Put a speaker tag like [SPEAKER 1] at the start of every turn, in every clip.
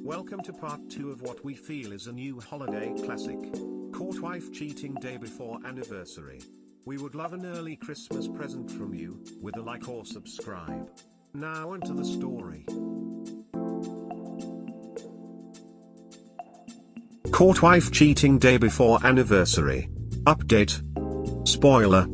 [SPEAKER 1] Welcome to part 2 of what we feel is a new holiday classic. Caught wife cheating day before anniversary. We would love an early Christmas present from you, with a like or subscribe. Now onto the story. Caught wife cheating day before anniversary. Update. Spoiler.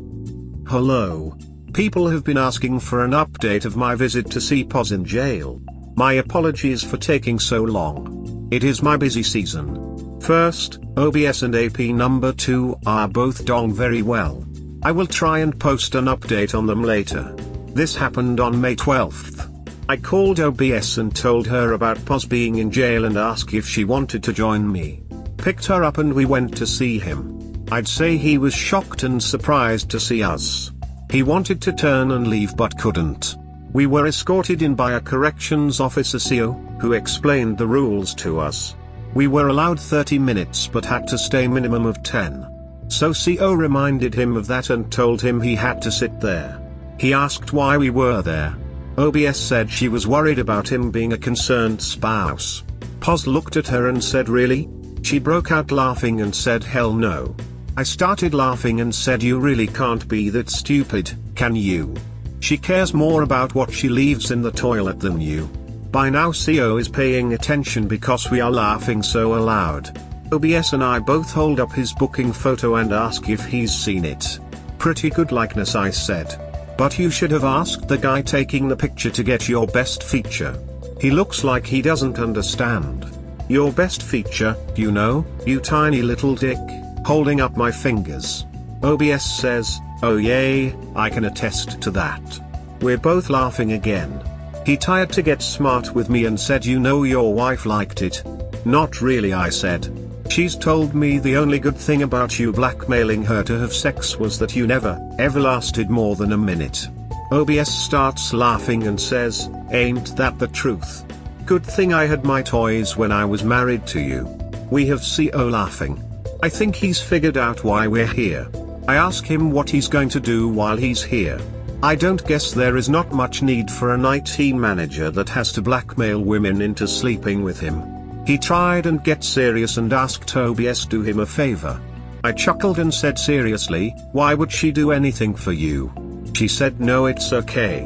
[SPEAKER 1] Hello. People have been asking for an update of my visit to see Pos in jail. My apologies for taking so long. It is my busy season. First, OBS and AP number 2 are both doing very well. I will try and post an update on them later. This happened on May 12th. I called OBS and told her about Pos being in jail and asked if she wanted to join me. Picked her up and we went to see him. I'd say he was shocked and surprised to see us. He wanted to turn and leave but couldn't. We were escorted in by a corrections officer CO, who explained the rules to us. We were allowed 30 minutes but had to stay minimum of 10. So CO reminded him of that and told him he had to sit there. He asked why we were there. OBS said she was worried about him being a concerned spouse. Pos looked at her and said, "Really?" She broke out laughing and said, "Hell no." I started laughing and said, "You really can't be that stupid, can you? She cares more about what she leaves in the toilet than you." By now CO is paying attention because we are laughing so aloud. OBS and I both hold up his booking photo and ask if he's seen it. "Pretty good likeness," I said. "But you should have asked the guy taking the picture to get your best feature. He looks like he doesn't understand." "Your best feature, you know, you tiny little dick," holding up my fingers. OBS says, "Oh yay, I can attest to that." We're both laughing again. He tried to get smart with me and said, "You know your wife liked it." "Not really," I said. "She's told me the only good thing about you blackmailing her to have sex was that you never, ever lasted more than a minute." OBS starts laughing and says, "Ain't that the truth? Good thing I had my toys when I was married to you." We have CO laughing. I think he's figured out why we're here. I ask him what he's going to do while he's here. I don't guess there is not much need for an IT manager that has to blackmail women into sleeping with him. He tried and get serious and asked OBS do him a favor. I chuckled and said, "Seriously, why would she do anything for you?" She said, "No, it's okay."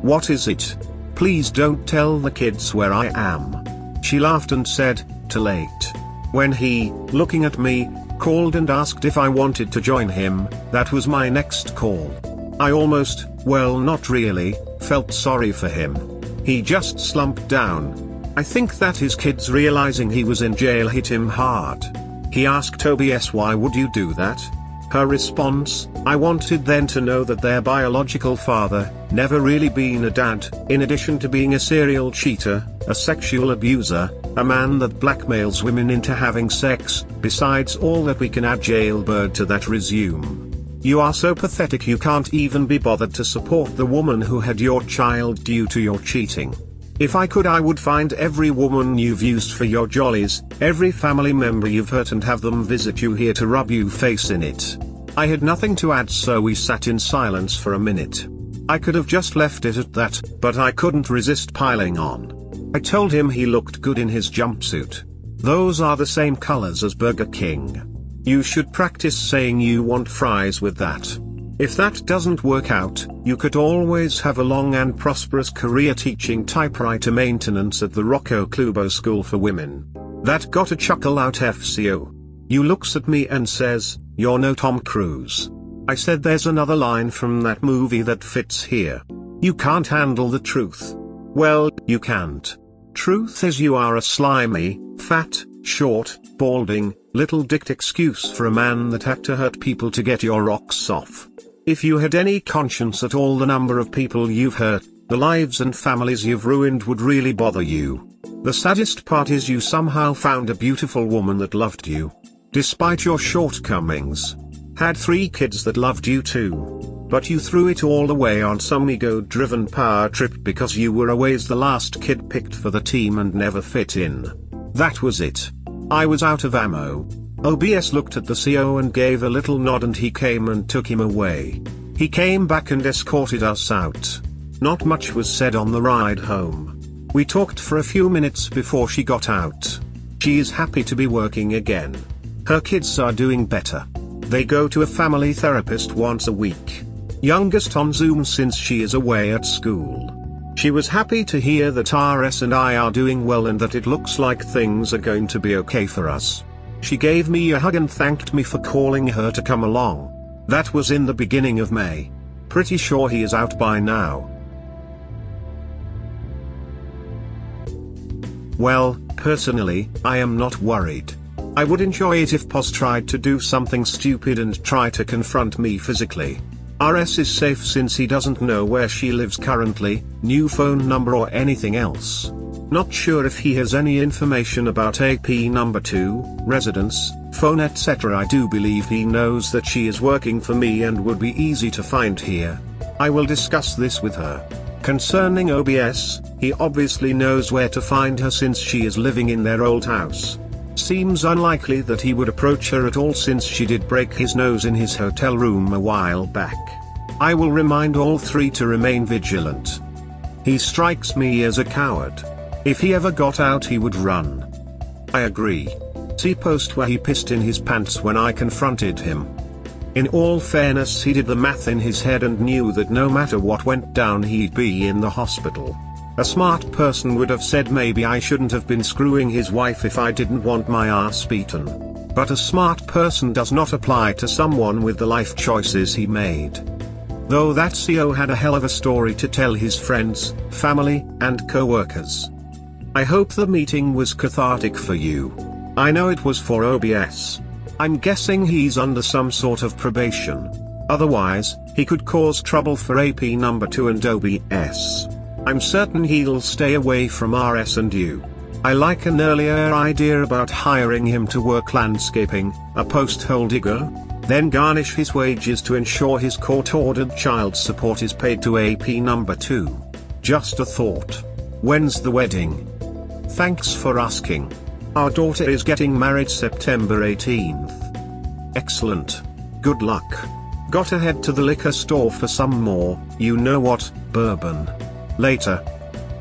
[SPEAKER 1] "What is it? Please don't tell the kids where I am." She laughed and said, "Too late." When he, looking at me, called and asked if I wanted to join him, that was my next call. I almost, well not really, felt sorry for him. He just slumped down. I think that his kids realizing he was in jail hit him hard. He asked OBS, "Why would you do that?" Her response, "I wanted them to know that their biological father, never really been a dad, in addition to being a serial cheater, a sexual abuser, a man that blackmails women into having sex, besides all that we can add jailbird to that resume. You are so pathetic you can't even be bothered to support the woman who had your child due to your cheating. If I could I would find every woman you've used for your jollies, every family member you've hurt and have them visit you here to rub you face in it." I had nothing to add, so we sat in silence for a minute. I could have just left it at that, but I couldn't resist piling on. I told him he looked good in his jumpsuit. Those are the same colors as Burger King. You should practice saying you want fries with that. If that doesn't work out, you could always have a long and prosperous career teaching typewriter maintenance at the Rocco Clubo School for Women. That got a chuckle out FCO. You looks at me and says, "You're no Tom Cruise." I said, "There's another line from that movie that fits here. You can't handle the truth." "Well, you can't. Truth is you are a slimy, fat, short, balding, little dicked excuse for a man that had to hurt people to get your rocks off. If you had any conscience at all, the number of people you've hurt, the lives and families you've ruined would really bother you. The saddest part is you somehow found a beautiful woman that loved you. Despite your shortcomings. Had 3 kids that loved you too. But you threw it all away on some ego-driven power trip because you were always the last kid picked for the team and never fit in. That was it. I was out of ammo." OBS looked at the CO and gave a little nod and he came and took him away. He came back and escorted us out. Not much was said on the ride home. We talked for a few minutes before she got out. She is happy to be working again. Her kids are doing better. They go to a family therapist once a week. Youngest on Zoom since she is away at school. She was happy to hear that RS and I are doing well and that it looks like things are going to be okay for us. She gave me a hug and thanked me for calling her to come along. That was in the beginning of May. Pretty sure he is out by now. Well, personally, I am not worried. I would enjoy it if Pos tried to do something stupid and try to confront me physically. RS is safe since he doesn't know where she lives currently, new phone number or anything else. Not sure if he has any information about AP number 2, residence, phone etc. I do believe he knows that she is working for me and would be easy to find here. I will discuss this with her. Concerning OBS, he obviously knows where to find her since she is living in their old house. Seems unlikely that he would approach her at all since she did break his nose in his hotel room a while back. I will remind all three to remain vigilant. He strikes me as a coward. If he ever got out he would run. I agree. See post where he pissed in his pants when I confronted him. In all fairness, he did the math in his head and knew that no matter what went down he'd be in the hospital. A smart person would have said maybe I shouldn't have been screwing his wife if I didn't want my ass beaten. But a smart person does not apply to someone with the life choices he made. Though that CO had a hell of a story to tell his friends, family, and co-workers. I hope the meeting was cathartic for you. I know it was for OBS. I'm guessing he's under some sort of probation. Otherwise, he could cause trouble for AP number 2 and OBS. I'm certain he'll stay away from RS and you. I like an earlier idea about hiring him to work landscaping, a post-hole digger, then garnish his wages to ensure his court-ordered child support is paid to AP number 2. Just a thought. When's the wedding? Thanks for asking. Our daughter is getting married September 18th. Excellent. Good luck. Gotta head to the liquor store for some more, you know what, bourbon. Later.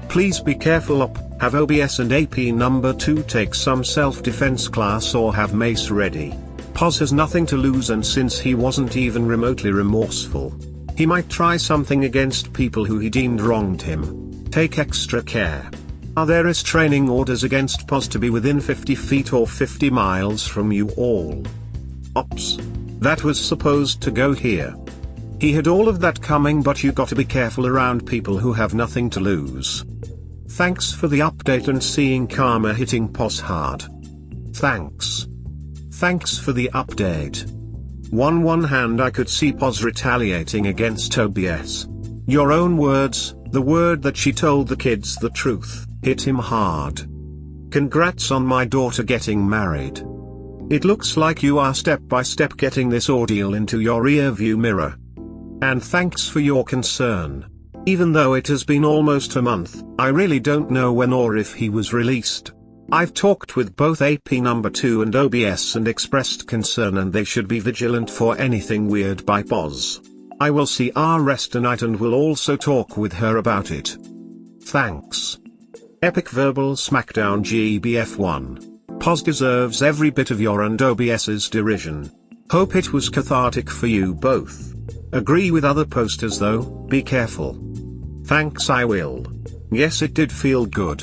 [SPEAKER 1] Please be careful up, have OBS and AP number 2 take some self-defense class or have mace ready. Pos has nothing to lose and since he wasn't even remotely remorseful, he might try something against people who he deemed wronged him. Take extra care. Are there restraining orders against Pos to be within 50 feet or 50 miles from you all? Ops. That was supposed to go here. He had all of that coming, but you gotta be careful around people who have nothing to lose. Thanks for the update and seeing karma hitting Pos hard. Thanks. Thanks for the update. On one hand I could see Pos retaliating against OBS. Your own words, the word that she told the kids the truth, hit him hard. Congrats on my daughter getting married. It looks like you are step by step getting this ordeal into your rearview mirror. And thanks for your concern. Even though it has been almost a month, I really don't know when or if he was released. I've talked with both AP number 2 and OBS and expressed concern and they should be vigilant for anything weird by Pos. I will see RS tonight and will also talk with her about it. Thanks. Epic verbal smackdown GBF1. Pos deserves every bit of your and OBS's derision. Hope it was cathartic for you both. Agree with other posters though, be careful. Thanks, I will. Yes, it did feel good.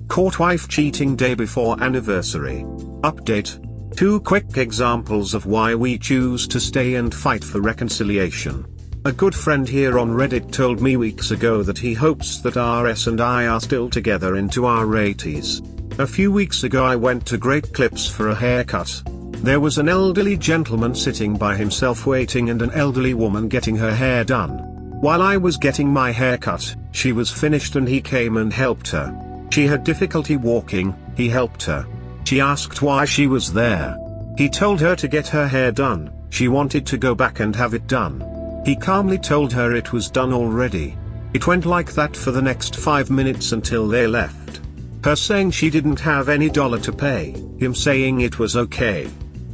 [SPEAKER 1] Caught wife cheating day before anniversary. Update. 2 quick examples of why we choose to stay and fight for reconciliation. A good friend here on Reddit told me weeks ago that he hopes that RS and I are still together into our 80s. A few weeks ago I went to Great Clips for a haircut. There was an elderly gentleman sitting by himself waiting and an elderly woman getting her hair done. While I was getting my haircut, she was finished and he came and helped her. She had difficulty walking, he helped her. She asked why she was there. He told her to get her hair done, she wanted to go back and have it done. He calmly told her it was done already. It went like that for the next 5 minutes until they left. Her saying she didn't have any dollar to pay, him saying it was okay.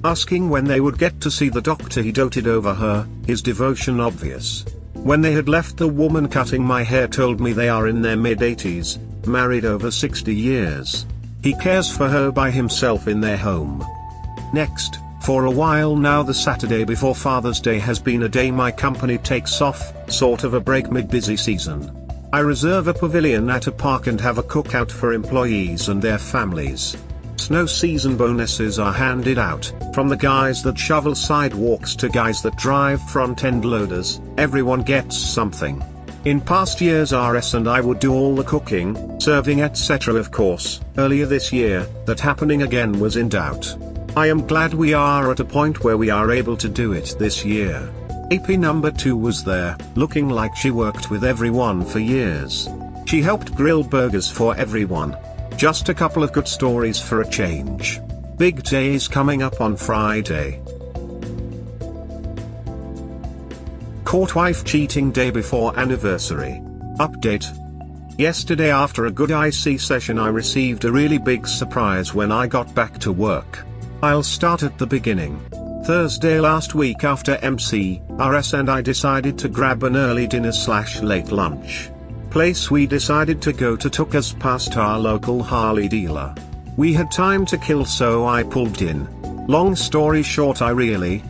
[SPEAKER 1] Asking when they would get to see the doctor, he doted over her, his devotion obvious. When they had left, the woman cutting my hair told me they are in their mid-80s, married over 60 years. He cares for her by himself in their home. Next, for a while now the Saturday before Father's Day has been a day my company takes off, sort of a break mid-busy season. I reserve a pavilion at a park and have a cookout for employees and their families. Snow season bonuses are handed out, from the guys that shovel sidewalks to guys that drive front-end loaders, everyone gets something. In past years RS and I would do all the cooking, serving etc. Of course, earlier this year, that happening again was in doubt. I am glad we are at a point where we are able to do it this year. AP number 2 was there, looking like she worked with everyone for years. She helped grill burgers for everyone. Just a couple of good stories for a change. Big day is coming up on Friday. Caught wife cheating day before anniversary. Update. Yesterday after a good IC session I received a really big surprise when I got back to work. I'll start at the beginning. Thursday last week after MC, RS and I decided to grab an early dinner/late lunch. Place we decided to go to took us past our local Harley dealer. We had time to kill so I pulled in. Long story short, I really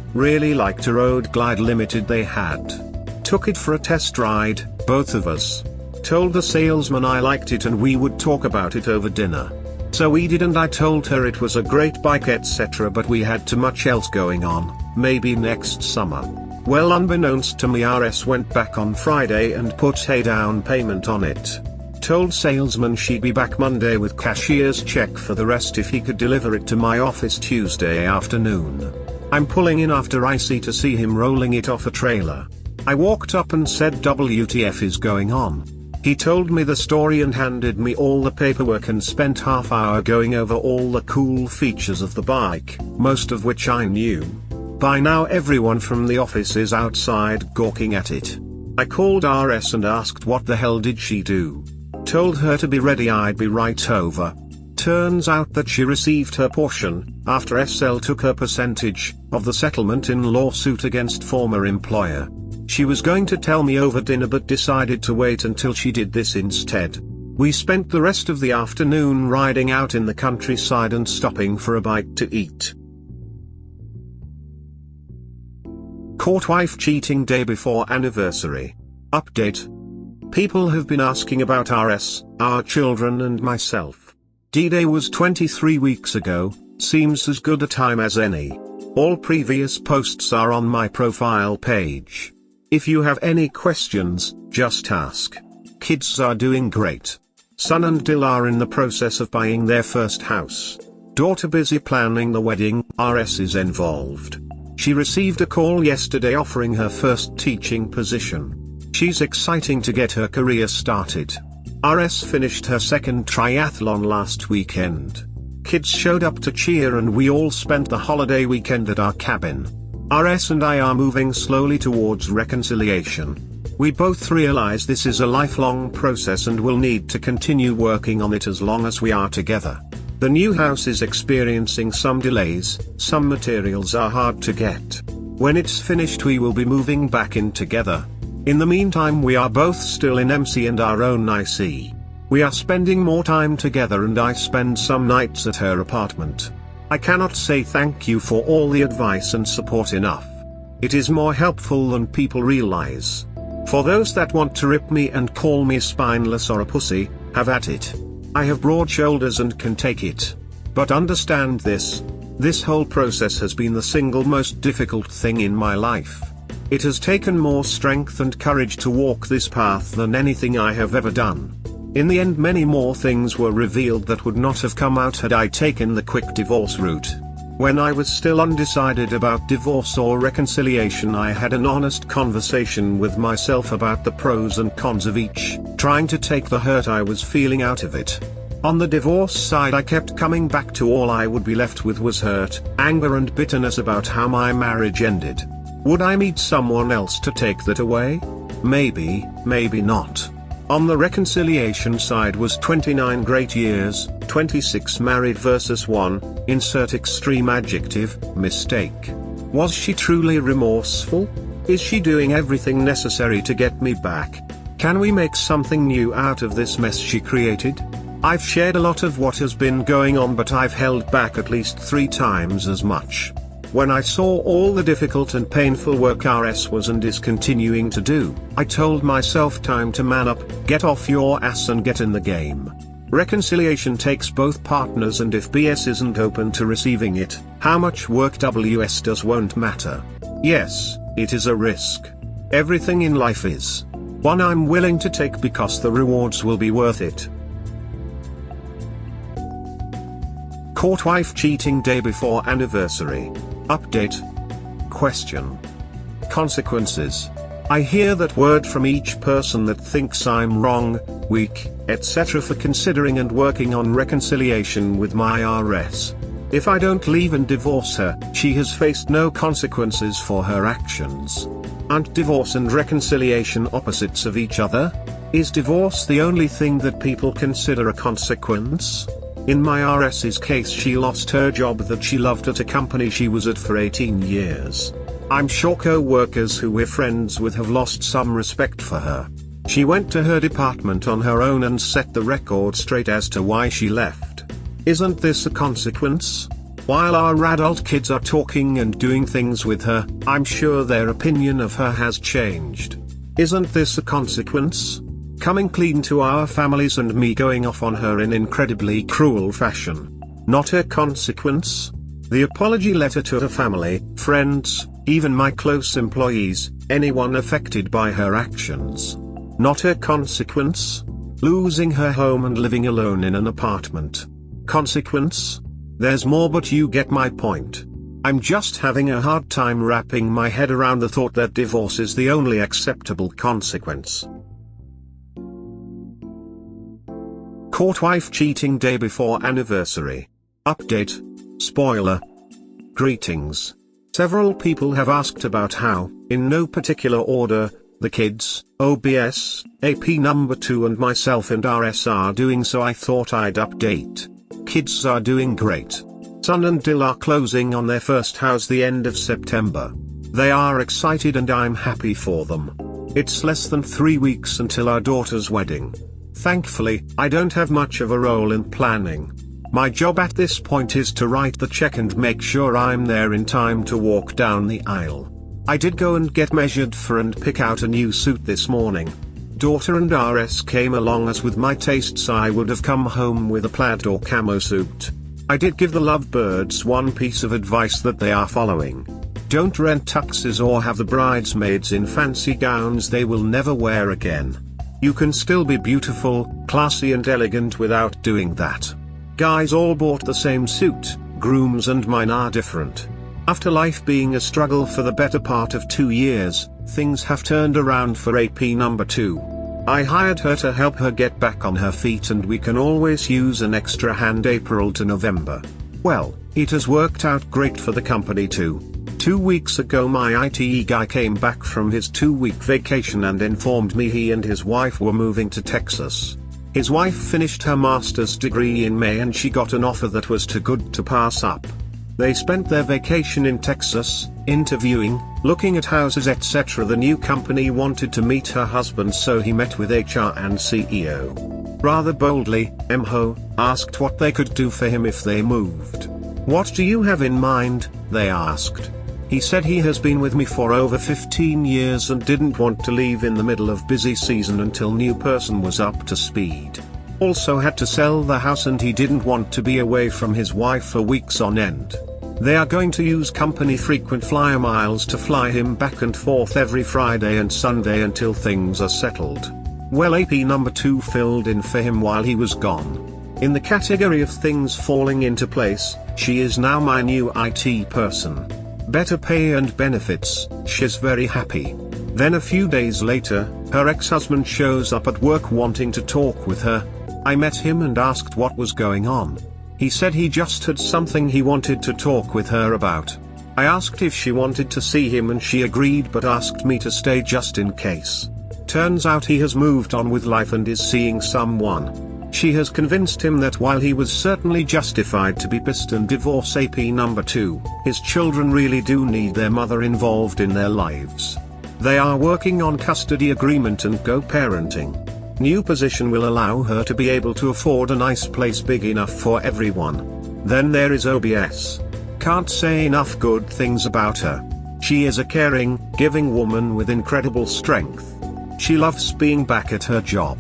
[SPEAKER 1] liked a Road Glide Limited they had. Took it for a test ride, both of us. Told the salesman I liked it and we would talk about it over dinner. So we did and I told her it was a great bike etc. but we had too much else going on, maybe next summer. Well, unbeknownst to me RS went back on Friday and put a down payment on it. Told salesman she'd be back Monday with cashier's check for the rest if he could deliver it to my office Tuesday afternoon. I'm pulling in after IC to see him rolling it off a trailer. I walked up and said WTF is going on? He told me the story and handed me all the paperwork and spent half hour going over all the cool features of the bike, most of which I knew. By now everyone from the office is outside gawking at it. I called RS and asked what the hell did she do. Told her to be ready, I'd be right over. Turns out that she received her portion, after SL took her percentage, of the settlement in lawsuit against former employer. She was going to tell me over dinner but decided to wait until she did this instead. We spent the rest of the afternoon riding out in the countryside and stopping for a bite to eat. Caught wife cheating day before anniversary. Update. People have been asking about RS, our children and myself. D-Day was 23 weeks ago, seems as good a time as any. All previous posts are on my profile page. If you have any questions, just ask. Kids are doing great. Son and Dil are in the process of buying their first house. Daughter busy planning the wedding, RS is involved. She received a call yesterday offering her first teaching position. She's exciting to get her career started. RS finished her second triathlon last weekend. Kids showed up to cheer and we all spent the holiday weekend at our cabin. RS and I are moving slowly towards reconciliation. We both realize this is a lifelong process and will need to continue working on it as long as we are together. The new house is experiencing some delays, some materials are hard to get. When it's finished we will be moving back in together. In the meantime we are both still in MC and our own IC. We are spending more time together and I spend some nights at her apartment. I cannot say thank you for all the advice and support enough. It is more helpful than people realize. For those that want to rip me and call me spineless or a pussy, have at it. I have broad shoulders and can take it. But understand this whole process has been the single most difficult thing in my life. It has taken more strength and courage to walk this path than anything I have ever done. In the end many more things were revealed that would not have come out had I taken the quick divorce route. When I was still undecided about divorce or reconciliation I had an honest conversation with myself about the pros and cons of each, trying to take the hurt I was feeling out of it. On the divorce side I kept coming back to all I would be left with was hurt, anger and bitterness about how my marriage ended. Would I meet someone else to take that away? Maybe, maybe not. On the reconciliation side was 29 great years, 26 married versus 1, insert extreme adjective, mistake. Was she truly remorseful? Is she doing everything necessary to get me back? Can we make something new out of this mess she created? I've shared a lot of what has been going on, but I've held back at least 3 times as much. When I saw all the difficult and painful work RS was and is continuing to do, I told myself time to man up, get off your ass and get in the game. Reconciliation takes both partners, and if BS isn't open to receiving it, how much work WS does won't matter. Yes, it is a risk. Everything in life is. One I'm willing to take because the rewards will be worth it. Caught wife cheating day before anniversary. Update. Question. Consequences. I hear that word from each person that thinks I'm wrong, weak, etc. for considering and working on reconciliation with my RS. If I don't leave and divorce her, she has faced no consequences for her actions. Aren't divorce and reconciliation opposites of each other? Is divorce the only thing that people consider a consequence? In my RS's case, she lost her job that she loved at a company she was at for 18 years. I'm sure co-workers who we're friends with have lost some respect for her. She went to her department on her own and set the record straight as to why she left. Isn't this a consequence? While our adult kids are talking and doing things with her, I'm sure their opinion of her has changed. Isn't this a consequence? Coming clean to our families and me going off on her in incredibly cruel fashion. Not a consequence? The apology letter to her family, friends, even my close employees, anyone affected by her actions. Not a consequence? Losing her home and living alone in an apartment. Consequence? There's more, but you get my point. I'm just having a hard time wrapping my head around the thought that divorce is the only acceptable consequence. Caught wife cheating day before anniversary. Update. Spoiler. Greetings. Several people have asked about how, in no particular order, the kids, OBS, AP number 2 and myself and RS are doing, so I thought I'd update. Kids are doing great. Son and Dill are closing on their first house the end of September. They are excited and I'm happy for them. It's less than 3 weeks until our daughter's wedding. Thankfully, I don't have much of a role in planning. My job at this point is to write the check and make sure I'm there in time to walk down the aisle. I did go and get measured for and pick out a new suit this morning. Daughter and RS came along, as with my tastes I would have come home with a plaid or camo suit. I did give the lovebirds one piece of advice that they are following. Don't rent tuxes or have the bridesmaids in fancy gowns they will never wear again. You can still be beautiful, classy and elegant without doing that. Guys all bought the same suit, grooms and mine are different. After life being a struggle for the better part of 2 years, things have turned around for AP number 2. I hired her to help her get back on her feet, and we can always use an extra hand April to November. Well, it has worked out great for the company too. 2 weeks ago my ITE guy came back from his 2-week vacation and informed me he and his wife were moving to Texas. His wife finished her master's degree in May and she got an offer that was too good to pass up. They spent their vacation in Texas, interviewing, looking at houses etc. The new company wanted to meet her husband, so he met with HR and CEO. Rather boldly, MHO asked what they could do for him if they moved. What do you have in mind, they asked. He said he has been with me for over 15 years and didn't want to leave in the middle of busy season until new person was up to speed. Also had to sell the house and he didn't want to be away from his wife for weeks on end. They are going to use company frequent flyer miles to fly him back and forth every Friday and Sunday until things are settled. Well, AP number 2 filled in for him while he was gone. In the category of things falling into place, she is now my new IT person. Better pay and benefits, she's very happy. Then a few days later, her ex-husband shows up at work wanting to talk with her. I met him and asked what was going on. He said he just had something he wanted to talk with her about. I asked if she wanted to see him and she agreed, but asked me to stay just in case. Turns out he has moved on with life and is seeing someone. She has convinced him that while he was certainly justified to be pissed and divorce AP number 2, his children really do need their mother involved in their lives. They are working on custody agreement and co-parenting. New position will allow her to be able to afford a nice place big enough for everyone. Then there is OBS. Can't say enough good things about her. She is a caring, giving woman with incredible strength. She loves being back at her job.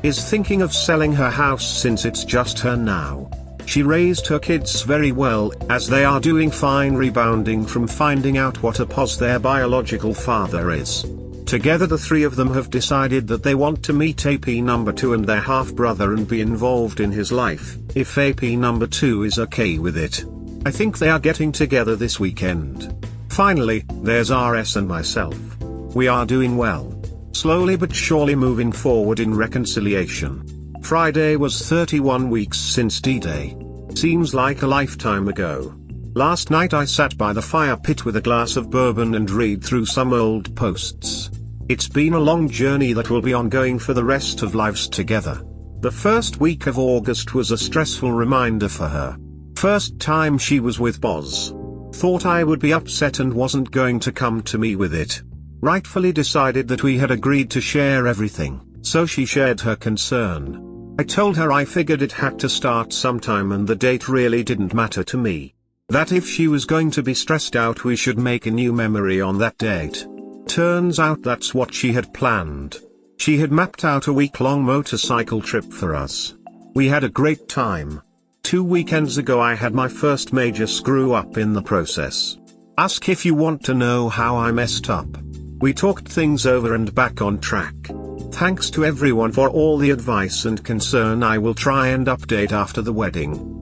[SPEAKER 1] Is thinking of selling her house since it's just her now. She raised her kids very well, as they are doing fine rebounding from finding out what a pos their biological father is. Together the three of them have decided that they want to meet AP number 2 and their half-brother and be involved in his life, if AP number 2 is okay with it. I think they are getting together this weekend. Finally, there's RS and myself. We are doing well. Slowly but surely moving forward in reconciliation. Friday was 31 weeks since D-Day. Seems like a lifetime ago. Last night I sat by the fire pit with a glass of bourbon and read through some old posts. It's been a long journey that will be ongoing for the rest of lives together. The first week of August was a stressful reminder for her. First time she was with Boz. Thought I would be upset and wasn't going to come to me with it. Rightfully decided that we had agreed to share everything, so she shared her concern. I told her I figured it had to start sometime and the date really didn't matter to me. That if she was going to be stressed out we should make a new memory on that date. Turns out that's what she had planned. She had mapped out a week-long motorcycle trip for us. We had a great time. 2 weekends ago I had my first major screw-up in the process. Ask if you want to know how I messed up. We talked things over and back on track. Thanks to everyone for all the advice and concern. I will try and update after the wedding.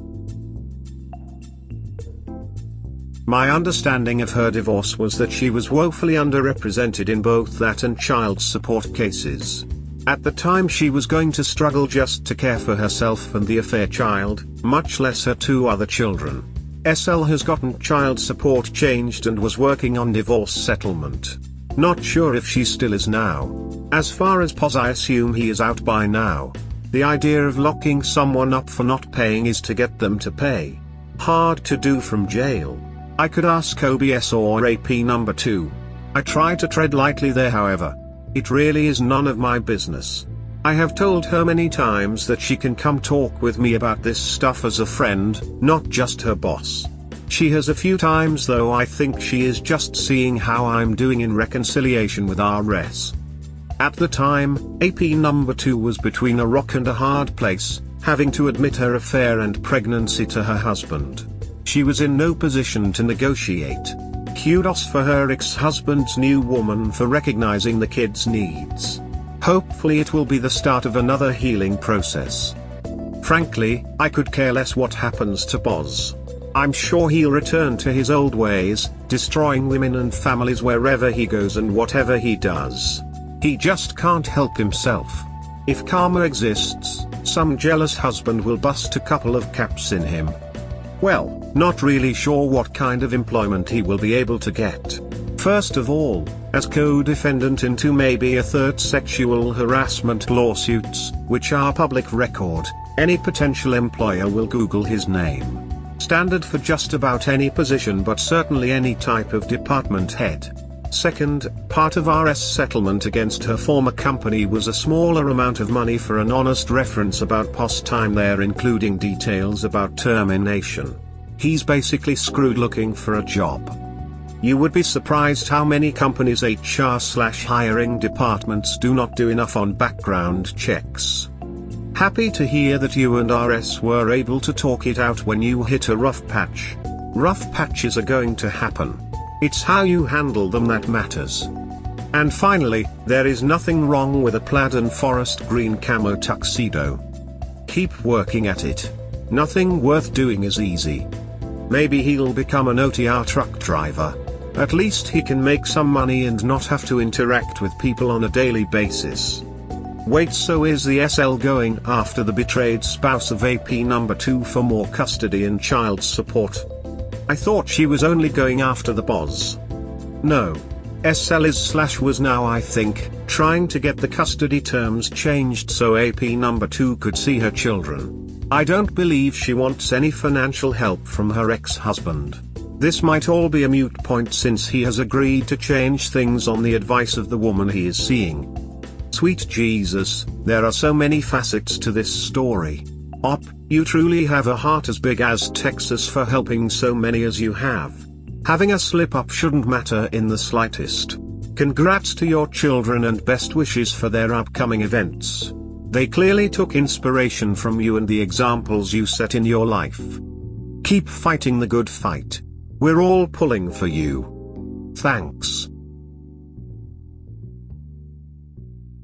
[SPEAKER 1] My understanding of her divorce was that she was woefully underrepresented in both that and child support cases. At the time she was going to struggle just to care for herself and the affair child, much less her 2 other children. SL has gotten child support changed and was working on divorce settlement. Not sure if she still is now. As far as POS I assume he is out by now. The idea of locking someone up for not paying is to get them to pay. Hard to do from jail. I could ask OBS or AP number 2. I try to tread lightly there, however. It really is none of my business. I have told her many times that she can come talk with me about this stuff as a friend, not just her boss. She has a few times, though I think she is just seeing how I'm doing in reconciliation with RS. At the time, AP number 2 was between a rock and a hard place, having to admit her affair and pregnancy to her husband. She was in no position to negotiate. Kudos for her ex-husband's new woman for recognizing the kid's needs. Hopefully it will be the start of another healing process. Frankly, I could care less what happens to Boz. I'm sure he'll return to his old ways, destroying women and families wherever he goes and whatever he does. He just can't help himself. If karma exists, some jealous husband will bust a couple of caps in him. Well, not really sure what kind of employment he will be able to get. First of all, as co-defendant in 2 maybe a third sexual harassment lawsuits, which are public record, any potential employer will Google his name. Standard for just about any position, but certainly any type of department head. Second, part of RS settlement against her former company was a smaller amount of money for an honest reference about post time there, including details about termination. He's basically screwed looking for a job. You would be surprised how many companies' HR/hiring departments do not do enough on background checks. Happy to hear that you and RS were able to talk it out when you hit a rough patch. Rough patches are going to happen. It's how you handle them that matters. And finally, there is nothing wrong with a plaid and forest green camo tuxedo. Keep working at it. Nothing worth doing is easy. Maybe he'll become an OTR truck driver. At least he can make some money and not have to interact with people on a daily basis. Wait, so is the SL going after the betrayed spouse of AP number 2 for more custody and child support? I thought she was only going after the boss. No. SL was now, I think, trying to get the custody terms changed so AP number 2 could see her children. I don't believe she wants any financial help from her ex-husband. This might all be a moot point since he has agreed to change things on the advice of the woman he is seeing. Sweet Jesus, there are so many facets to this story. Op, you truly have a heart as big as Texas for helping so many as you have. Having a slip-up shouldn't matter in the slightest. Congrats to your children and best wishes for their upcoming events. They clearly took inspiration from you and the examples you set in your life. Keep fighting the good fight. We're all pulling for you. Thanks.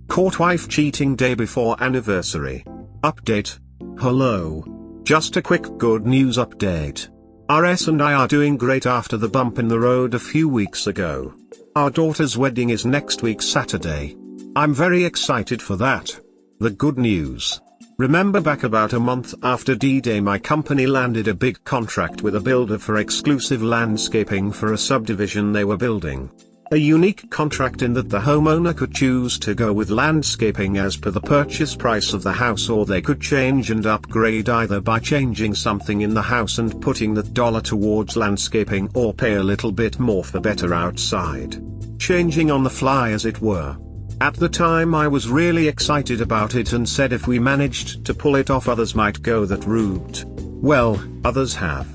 [SPEAKER 1] Caught wife cheating day before anniversary. Update. Hello. Just a quick good news update. RS and I are doing great after the bump in the road a few weeks ago. Our daughter's wedding is next week Saturday. I'm very excited for that. The good news. Remember back about a month after D-Day my company landed a big contract with a builder for exclusive landscaping for a subdivision they were building. A unique contract in that the homeowner could choose to go with landscaping as per the purchase price of the house, or they could change and upgrade either by changing something in the house and putting that dollar towards landscaping, or pay a little bit more for better outside. Changing on the fly as it were. At the time I was really excited about it and said if we managed to pull it off others might go that route. Well, others have.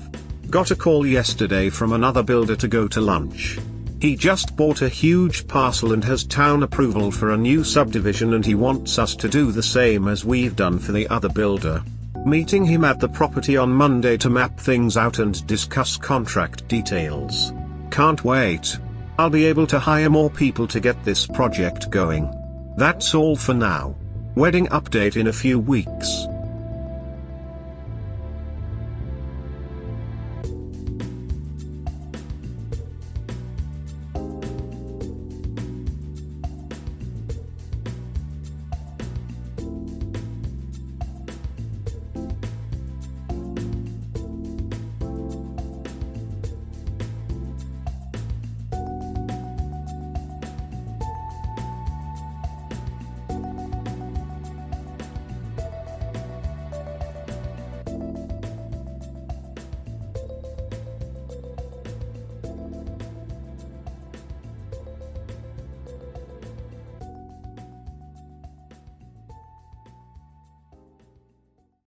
[SPEAKER 1] Got a call yesterday from another builder to go to lunch. He just bought a huge parcel and has town approval for a new subdivision, and he wants us to do the same as we've done for the other builder. Meeting him at the property on Monday to map things out and discuss contract details. Can't wait. I'll be able to hire more people to get this project going. That's all for now. Wedding update in a few weeks.